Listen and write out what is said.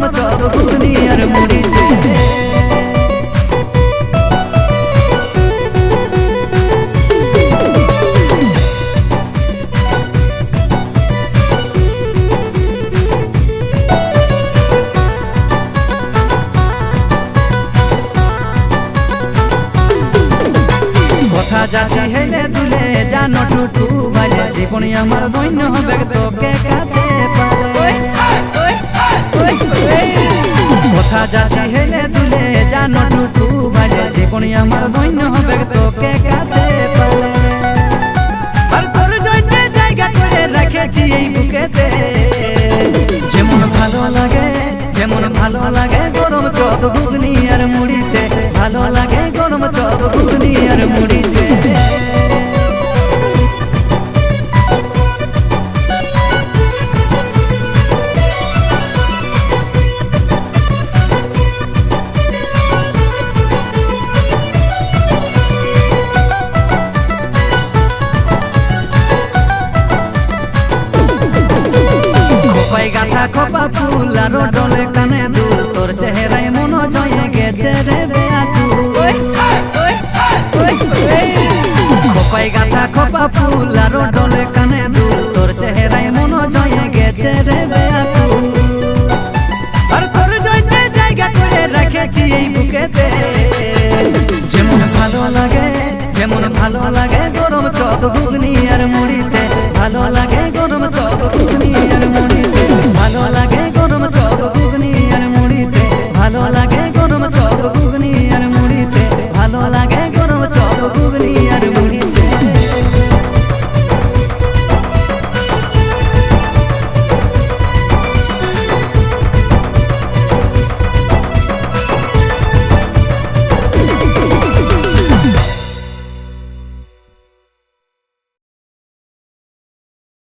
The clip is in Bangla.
গরম চপ ঘুগনি আর মুড়িতে। কথা যাচ্ছি হেলে দুলে জানো টুটু ভাইলে জীবন আমার ধন্য হবে তোকে কাছে পালে। কথা যাচ্ছি হেলে দুলে জানো টুটু ভাইলে জীবন আমার ধন্য হবে তোকে কাছে পালে। আর তোর জন্য জায়গা করে রেখেছি এই বুকেতে, যেমন ভালো লাগে যেমন ভালো লাগে গরম চপ ঘুগনি আর মুড়িতে, ভালো লাগে গরম চপ ঘুগনি আর মুড়িতে। খোপাই গাথা খোপা ফুল আর ডলে কানে দুল, তোর চেহারায় মন জয়ে গেছে রে বেয়াকুল। খোপাই গাথা খোপা ফুল আর ডলে কানে দুল, তোর চেহারায় মন জয়ে গেছে রে বেয়াকুল। আর তোর জন্য জায়গা করে রেখেছি এই বুকেতে, যেমন ভালো লাগে যেমন ভালো লাগে গরম চপ ঘুগনি আর মুড়িতে, ভালো লাগে গরম চপ ঘুগনি আর মুড়িতে।